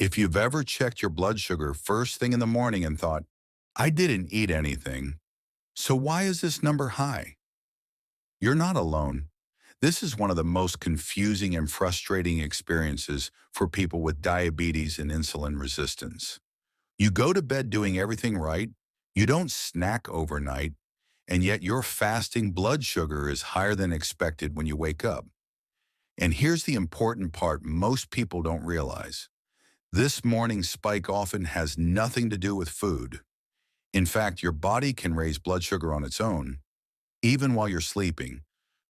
If you've ever checked your blood sugar first thing in the morning and thought, I didn't eat anything, so why is this number high? You're not alone. This is one of the most confusing and frustrating experiences for people with diabetes and insulin resistance. You go to bed doing everything right, you don't snack overnight, and yet your fasting blood sugar is higher than expected when you wake up. And here's the important part most people don't realize. This morning spike often has nothing to do with food. In fact, your body can raise blood sugar on its own, even while you're sleeping,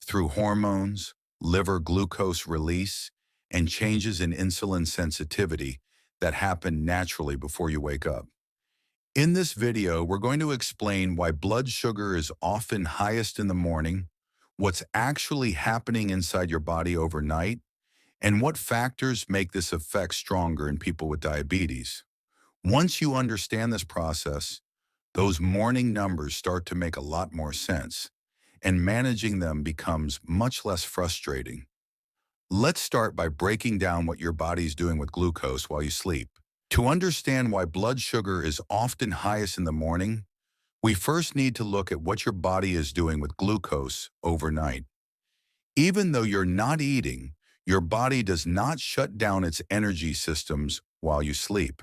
through hormones, liver glucose release, and changes in insulin sensitivity that happen naturally before you wake up. In this video, we're going to explain why blood sugar is often highest in the morning, what's actually happening inside your body overnight, and what factors make this effect stronger in people with diabetes. Once you understand this process, those morning numbers start to make a lot more sense, and managing them becomes much less frustrating. Let's start by breaking down what your body's doing with glucose while you sleep. To understand why blood sugar is often highest in the morning, we first need to look at what your body is doing with glucose overnight. Even though you're not eating, your body does not shut down its energy systems while you sleep.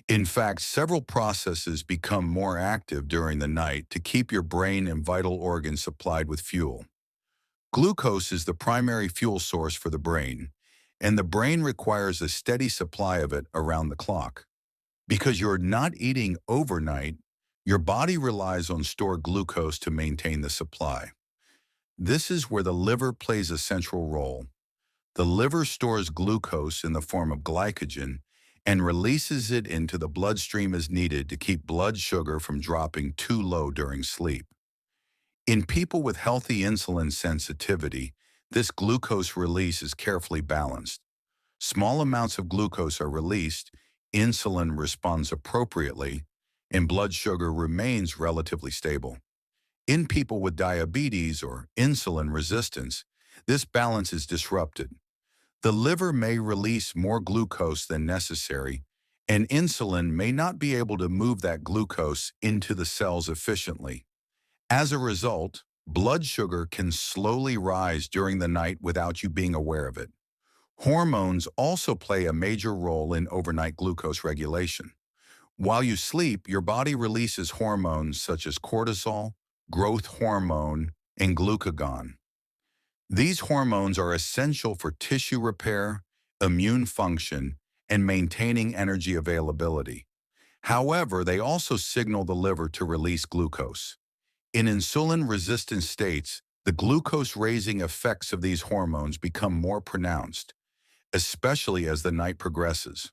In fact, several processes become more active during the night to keep your brain and vital organs supplied with fuel. Glucose is the primary fuel source for the brain, and the brain requires a steady supply of it around the clock. Because you're not eating overnight, your body relies on stored glucose to maintain the supply. This is where the liver plays a central role. The liver stores glucose in the form of glycogen and releases it into the bloodstream as needed to keep blood sugar from dropping too low during sleep. In people with healthy insulin sensitivity, this glucose release is carefully balanced. Small amounts of glucose are released, insulin responds appropriately, and blood sugar remains relatively stable. In people with diabetes or insulin resistance, this balance is disrupted. The liver may release more glucose than necessary, and insulin may not be able to move that glucose into the cells efficiently. As a result, blood sugar can slowly rise during the night without you being aware of it. Hormones also play a major role in overnight glucose regulation. While you sleep, your body releases hormones such as cortisol, growth hormone, and glucagon. These hormones are essential for tissue repair, immune function, and maintaining energy availability. However, they also signal the liver to release glucose. In insulin-resistant states, the glucose-raising effects of these hormones become more pronounced, especially as the night progresses.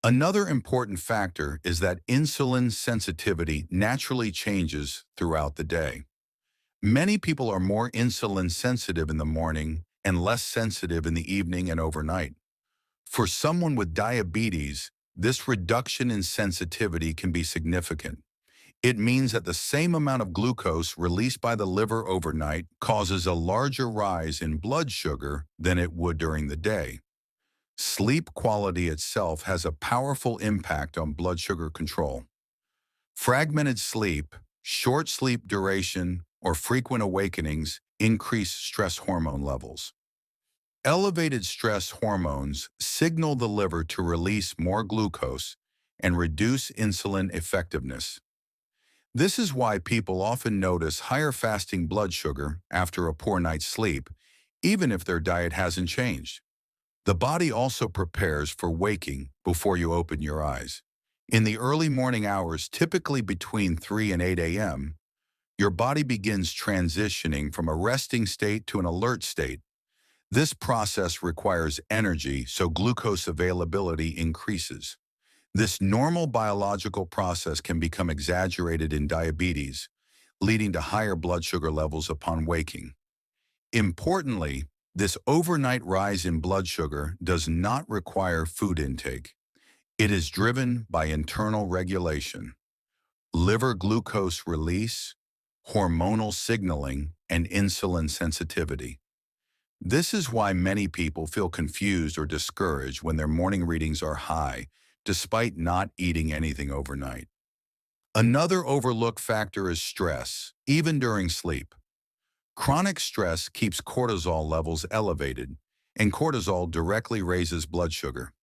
Another important factor is that insulin sensitivity naturally changes throughout the day. Many people are more insulin sensitive in the morning and less sensitive in the evening and overnight. For someone with diabetes, this reduction in sensitivity can be significant. It means that the same amount of glucose released by the liver overnight causes a larger rise in blood sugar than it would during the day. Sleep quality itself has a powerful impact on blood sugar control. Fragmented sleep, short sleep duration, or frequent awakenings increase stress hormone levels. Elevated stress hormones signal the liver to release more glucose and reduce insulin effectiveness. This is why people often notice higher fasting blood sugar after a poor night's sleep, even if their diet hasn't changed. The body also prepares for waking before you open your eyes. In the early morning hours, typically between 3 and 8 a.m., your body begins transitioning from a resting state to an alert state. This process requires energy, so glucose availability increases. This normal biological process can become exaggerated in diabetes, leading to higher blood sugar levels upon waking. Importantly, this overnight rise in blood sugar does not require food intake. It is driven by internal regulation, liver glucose release, hormonal signaling, and insulin sensitivity. This is why many people feel confused or discouraged when their morning readings are high, despite not eating anything overnight. Another overlooked factor is stress, even during sleep. Chronic stress keeps cortisol levels elevated, and cortisol directly raises blood sugar.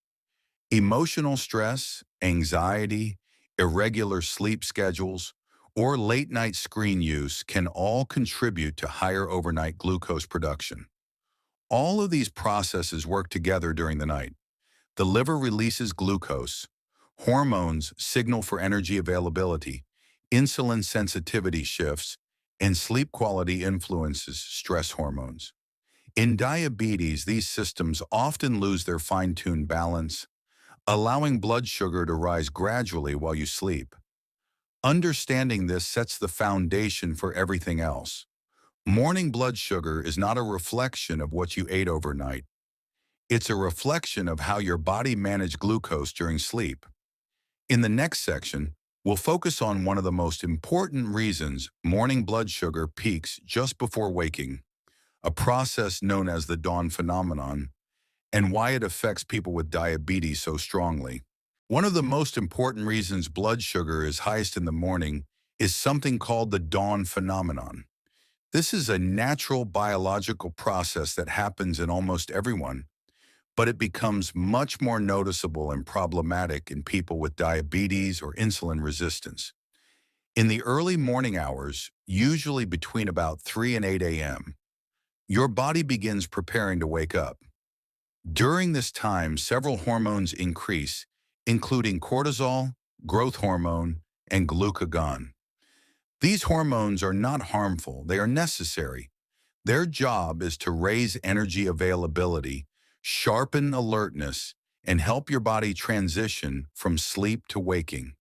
Emotional stress, anxiety, irregular sleep schedules, or late-night screen use can all contribute to higher overnight glucose production. All of these processes work together during the night. The liver releases glucose. Hormones signal for energy availability. Insulin sensitivity shifts, and sleep quality influences stress hormones. In diabetes, these systems often lose their fine-tuned balance, allowing blood sugar to rise gradually while you sleep. Understanding this sets the foundation for everything else. Morning blood sugar is not a reflection of what you ate overnight. It's a reflection of how your body managed glucose during sleep. In the next section, we'll focus on one of the most important reasons morning blood sugar peaks just before waking, a process known as the dawn phenomenon, and why it affects people with diabetes so strongly. One of the most important reasons blood sugar is highest in the morning is something called the dawn phenomenon. This is a natural biological process that happens in almost everyone, but it becomes much more noticeable and problematic in people with diabetes or insulin resistance. In the early morning hours, usually between about 3 and 8 a.m., your body begins preparing to wake up. During this time, several hormones increase, including cortisol, growth hormone, and glucagon. These hormones are not harmful, they are necessary. Their job is to raise energy availability, sharpen alertness, and help your body transition from sleep to waking.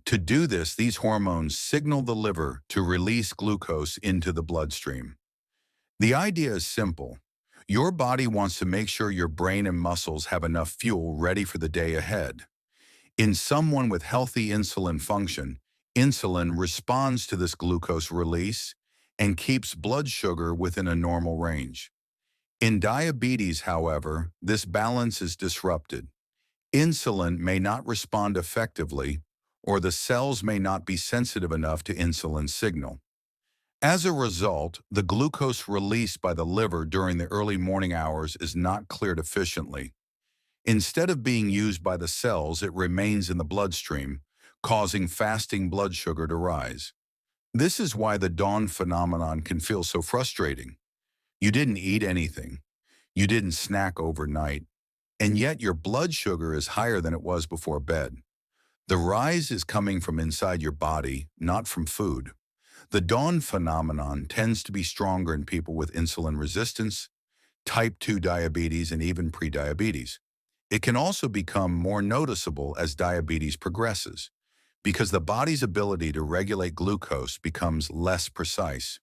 To do this, these hormones signal the liver to release glucose into the bloodstream. The idea is simple. Your body wants to make sure your brain and muscles have enough fuel ready for the day ahead. In someone with healthy insulin function, insulin responds to this glucose release and keeps blood sugar within a normal range. In diabetes, however, this balance is disrupted. Insulin may not respond effectively, or the cells may not be sensitive enough to insulin signal. As a result, the glucose released by the liver during the early morning hours is not cleared efficiently. Instead of being used by the cells, it remains in the bloodstream, causing fasting blood sugar to rise. This is why the dawn phenomenon can feel so frustrating. You didn't eat anything. You didn't snack overnight. And yet your blood sugar is higher than it was before bed. The rise is coming from inside your body, not from food. The dawn phenomenon tends to be stronger in people with insulin resistance, type 2 diabetes, and even prediabetes. It can also become more noticeable as diabetes progresses, because the body's ability to regulate glucose becomes less precise.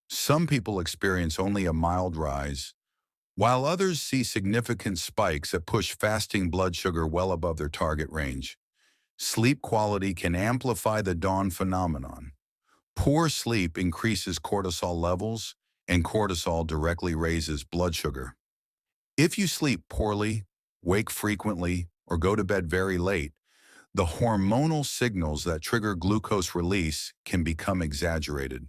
Some people experience only a mild rise, while others see significant spikes that push fasting blood sugar well above their target range. Sleep quality can amplify the dawn phenomenon. Poor sleep increases cortisol levels, and cortisol directly raises blood sugar. If you sleep poorly, wake frequently, or go to bed very late, the hormonal signals that trigger glucose release can become exaggerated.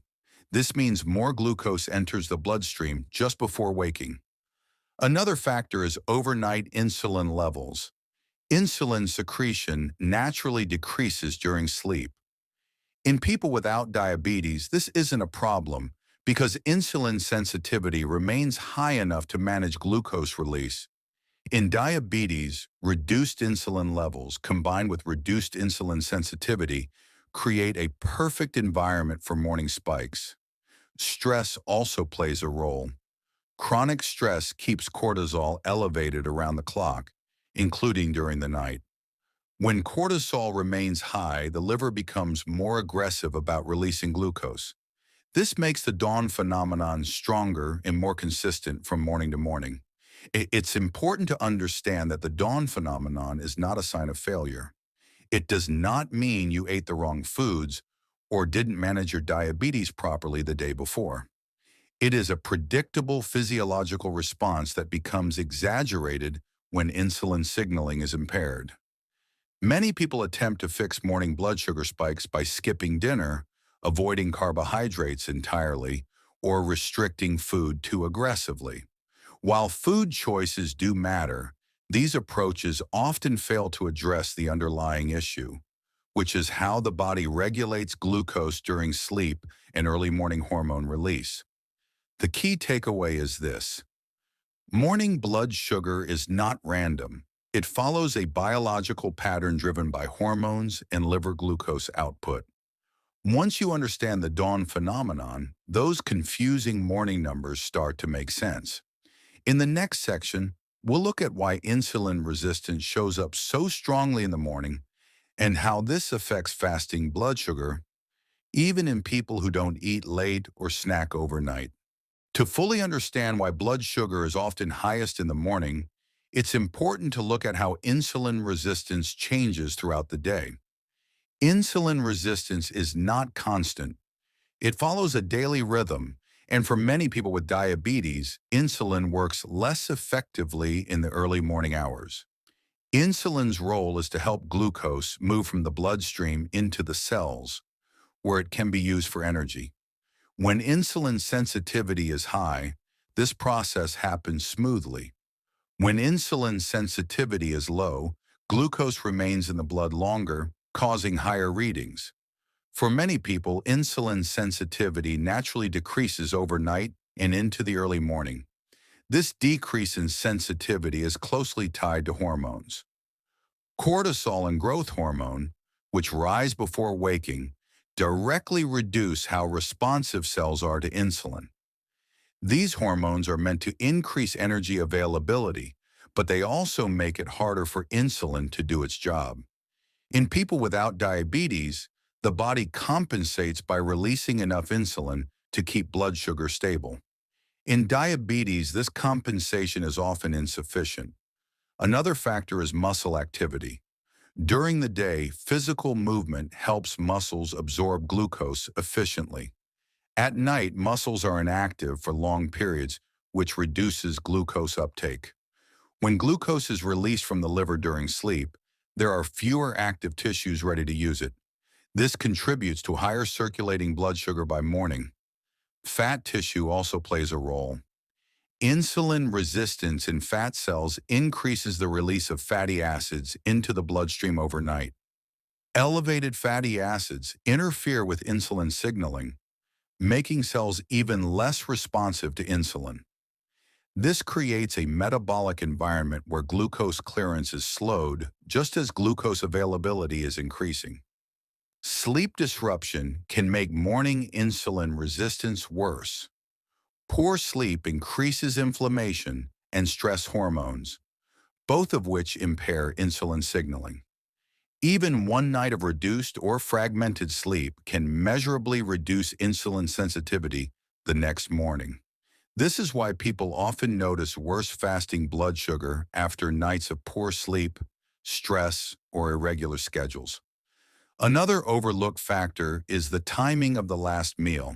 This means more glucose enters the bloodstream just before waking. Another factor is overnight insulin levels. Insulin secretion naturally decreases during sleep. In people without diabetes, this isn't a problem because insulin sensitivity remains high enough to manage glucose release. In diabetes, reduced insulin levels combined with reduced insulin sensitivity create a perfect environment for morning spikes. Stress also plays a role. Chronic stress keeps cortisol elevated around the clock, including during the night. When cortisol remains high, the liver becomes more aggressive about releasing glucose. This makes the dawn phenomenon stronger and more consistent from morning to morning. It's important to understand that the dawn phenomenon is not a sign of failure. It does not mean you ate the wrong foods or didn't manage your diabetes properly the day before. It is a predictable physiological response that becomes exaggerated when insulin signaling is impaired. Many people attempt to fix morning blood sugar spikes by skipping dinner, avoiding carbohydrates entirely, or restricting food too aggressively. While food choices do matter, these approaches often fail to address the underlying issue, which is how the body regulates glucose during sleep and early morning hormone release. The key takeaway is this: morning blood sugar is not random. It follows a biological pattern driven by hormones and liver glucose output. Once you understand the dawn phenomenon, those confusing morning numbers start to make sense. In the next section, we'll look at why insulin resistance shows up so strongly in the morning and how this affects fasting blood sugar, even in people who don't eat late or snack overnight. To fully understand why blood sugar is often highest in the morning, it's important to look at how insulin resistance changes throughout the day. Insulin resistance is not constant. It follows a daily rhythm, and for many people with diabetes, insulin works less effectively in the early morning hours. Insulin's role is to help glucose move from the bloodstream into the cells, where it can be used for energy. When insulin sensitivity is high, this process happens smoothly. When insulin sensitivity is low, glucose remains in the blood longer, causing higher readings. For many people, insulin sensitivity naturally decreases overnight and into the early morning. This decrease in sensitivity is closely tied to hormones. Cortisol and growth hormone, which rise before waking, directly reduce how responsive cells are to insulin. These hormones are meant to increase energy availability, but they also make it harder for insulin to do its job. In people without diabetes, the body compensates by releasing enough insulin to keep blood sugar stable. In diabetes, this compensation is often insufficient. Another factor is muscle activity. During the day, physical movement helps muscles absorb glucose efficiently. At night, muscles are inactive for long periods, which reduces glucose uptake. When glucose is released from the liver during sleep, there are fewer active tissues ready to use it. This contributes to higher circulating blood sugar by morning. Fat tissue also plays a role. Insulin resistance in fat cells increases the release of fatty acids into the bloodstream overnight. Elevated fatty acids interfere with insulin signaling, making cells even less responsive to insulin. This creates a metabolic environment where glucose clearance is slowed just as glucose availability is increasing. Sleep disruption can make morning insulin resistance worse. Poor sleep increases inflammation and stress hormones, both of which impair insulin signaling. Even one night of reduced or fragmented sleep can measurably reduce insulin sensitivity the next morning. This is why people often notice worse fasting blood sugar after nights of poor sleep, stress, or irregular schedules. Another overlooked factor is the timing of the last meal.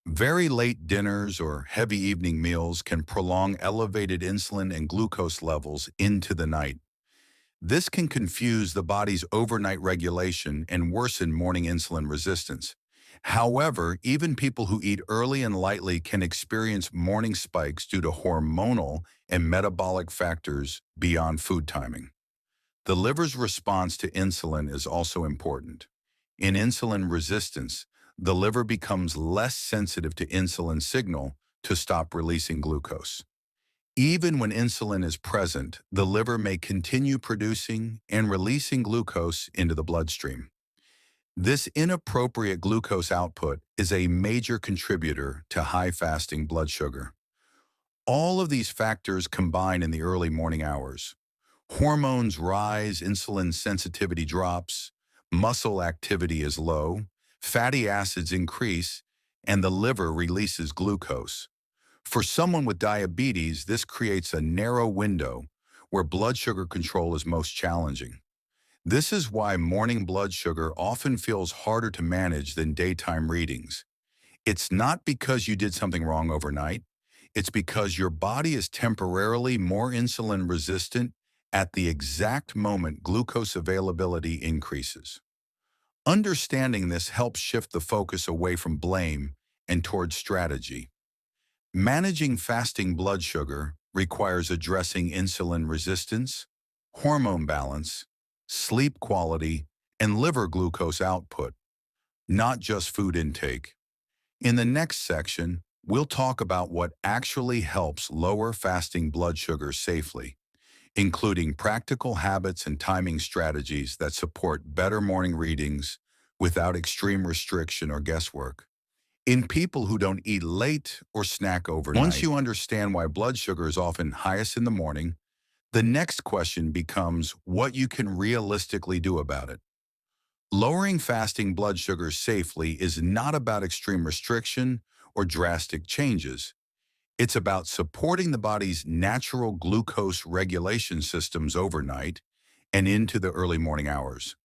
Very late dinners or heavy evening meals can prolong elevated insulin and glucose levels into the night. This can confuse the body's overnight regulation and worsen morning insulin resistance. However, even people who eat early and lightly can experience morning spikes due to hormonal and metabolic factors beyond food timing. The liver's response to insulin is also important. In insulin resistance, the liver becomes less sensitive to insulin signal to stop releasing glucose. Even when insulin is present, the liver may continue producing and releasing glucose into the bloodstream. This inappropriate glucose output is a major contributor to high fasting blood sugar. All of these factors combine in the early morning hours. Hormones rise, insulin sensitivity drops, muscle activity is low, fatty acids increase, and the liver releases glucose. For someone with diabetes, this creates a narrow window where blood sugar control is most challenging. This is why morning blood sugar often feels harder to manage than daytime readings. It's not because you did something wrong overnight. It's because your body is temporarily more insulin resistant at the exact moment glucose availability increases. Understanding this helps shift the focus away from blame and towards strategy. Managing fasting blood sugar requires addressing insulin resistance, hormone balance, sleep quality, and liver glucose output, not just food intake. In the next section, we'll talk about what actually helps lower fasting blood sugar safely, including practical habits and timing strategies that support better morning readings without extreme restriction or guesswork. In people who don't eat late or snack overnight, once you understand why blood sugar is often highest in the morning, the next question becomes what you can realistically do about it. Lowering fasting blood sugar safely is not about extreme restriction or drastic changes. It's about supporting the body's natural glucose regulation systems overnight and into the early morning hours.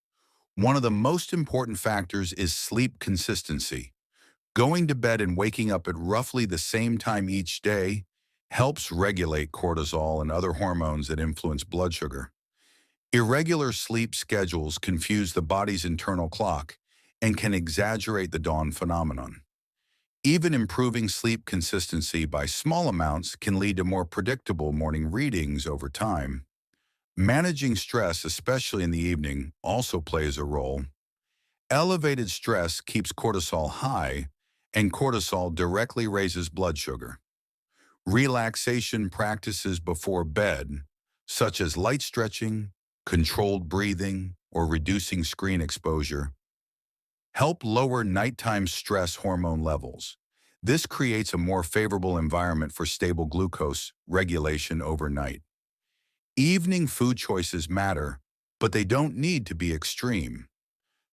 One of the most important factors is sleep consistency. Going to bed and waking up at roughly the same time each day helps regulate cortisol and other hormones that influence blood sugar. Irregular sleep schedules confuse the body's internal clock and can exaggerate the dawn phenomenon. Even improving sleep consistency by small amounts can lead to more predictable morning readings over time. Managing stress, especially in the evening, also plays a role. Elevated stress keeps cortisol high, and cortisol directly raises blood sugar. Relaxation practices before bed, such as light stretching, controlled breathing, or reducing screen exposure, help lower nighttime stress hormone levels. This creates a more favorable environment for stable glucose regulation overnight. Evening food choices matter, but they don't need to be extreme.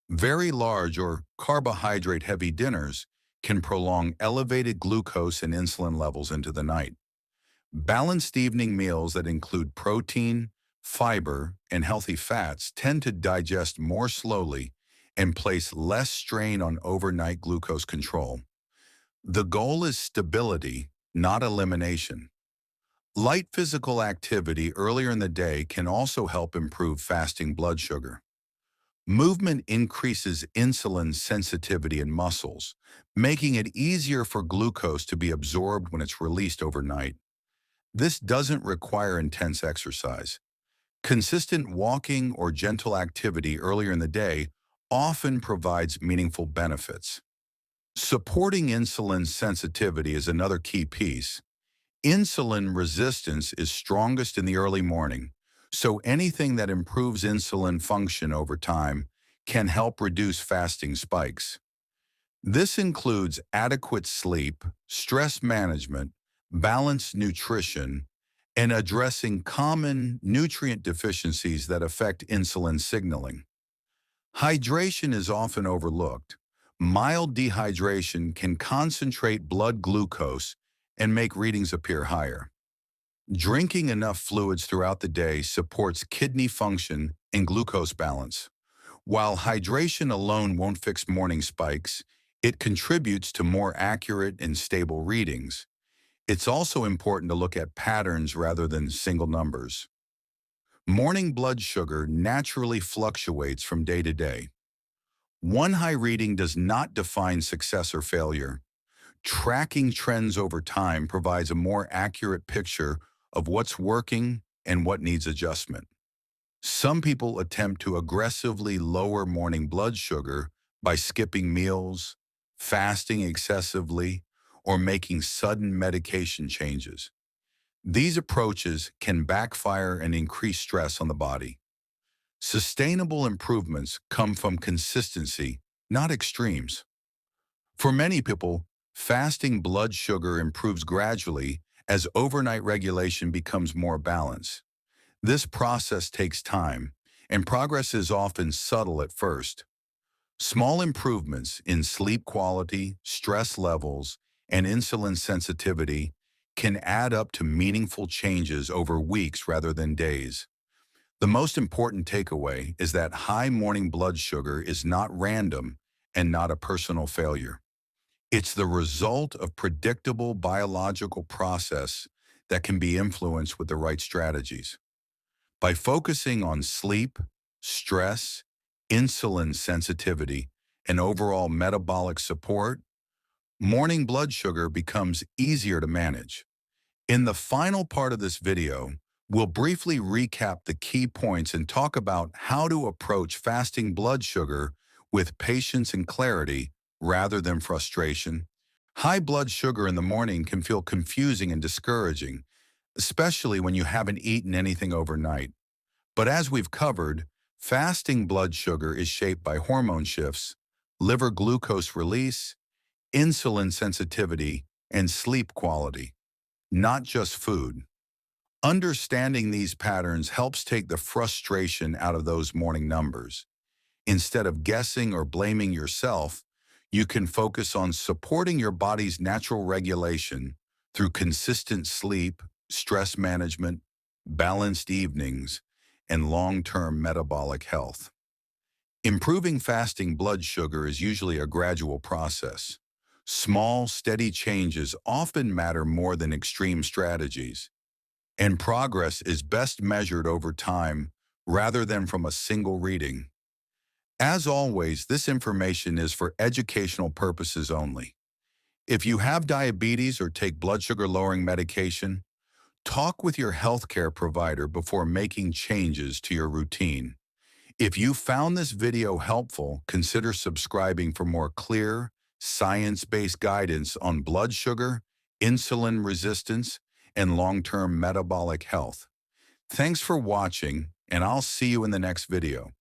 Very large or carbohydrate-heavy dinners can prolong elevated glucose and insulin levels into the night. Balanced evening meals that include protein, fiber, and healthy fats tend to digest more slowly and place less strain on overnight glucose control. The goal is stability, not elimination. Light physical activity earlier in the day can also help improve fasting blood sugar. Movement increases insulin sensitivity in muscles, making it easier for glucose to be absorbed when it's released overnight. This doesn't require intense exercise. Consistent walking or gentle activity earlier in the day often provides meaningful benefits. Supporting insulin sensitivity is another key piece. Insulin resistance is strongest in the early morning, so anything that improves insulin function over time can help reduce fasting spikes. This includes adequate sleep, stress management, balanced nutrition, and addressing common nutrient deficiencies that affect insulin signaling. Hydration is often overlooked. Mild dehydration can concentrate blood glucose and make readings appear higher. Drinking enough fluids throughout the day supports kidney function and glucose balance. While hydration alone won't fix morning spikes, it contributes to more accurate and stable readings. It's also important to look at patterns rather than single numbers. Morning blood sugar naturally fluctuates from day to day. One high reading does not define success or failure. Tracking trends over time provides a more accurate picture of what's working and what needs adjustment. Some people attempt to aggressively lower morning blood sugar by skipping meals, fasting excessively, or making sudden medication changes. These approaches can backfire and increase stress on the body. Sustainable improvements come from consistency, not extremes. For many people, fasting blood sugar improves gradually as overnight regulation becomes more balanced. This process takes time, and progress is often subtle at first. Small improvements in sleep quality, stress levels, and insulin sensitivity can add up to meaningful changes over weeks rather than days. The most important takeaway is that high morning blood sugar is not random and not a personal failure. It's the result of predictable biological process that can be influenced with the right strategies. By focusing on sleep, stress, insulin sensitivity, and overall metabolic support, morning blood sugar becomes easier to manage. In the final part of this video, we'll briefly recap the key points and talk about how to approach fasting blood sugar with patience and clarity rather than frustration. High blood sugar in the morning can feel confusing and discouraging, especially when you haven't eaten anything overnight. But as we've covered, fasting blood sugar is shaped by hormone shifts, liver glucose release, insulin sensitivity, and sleep quality, not just food. Understanding these patterns helps take the frustration out of those morning numbers. Instead of guessing or blaming yourself, you can focus on supporting your body's natural regulation through consistent sleep, stress management, balanced evenings, and long-term metabolic health. Improving fasting blood sugar is usually a gradual process. Small, steady changes often matter more than extreme strategies, and progress is best measured over time rather than from a single reading. As always, this information is for educational purposes only. If you have diabetes or take blood sugar lowering medication, talk with your healthcare provider before making changes to your routine. If you found this video helpful, consider subscribing for more clear, science-based guidance on blood sugar, insulin resistance, and long-term metabolic health. Thanks for watching, and I'll see you in the next video.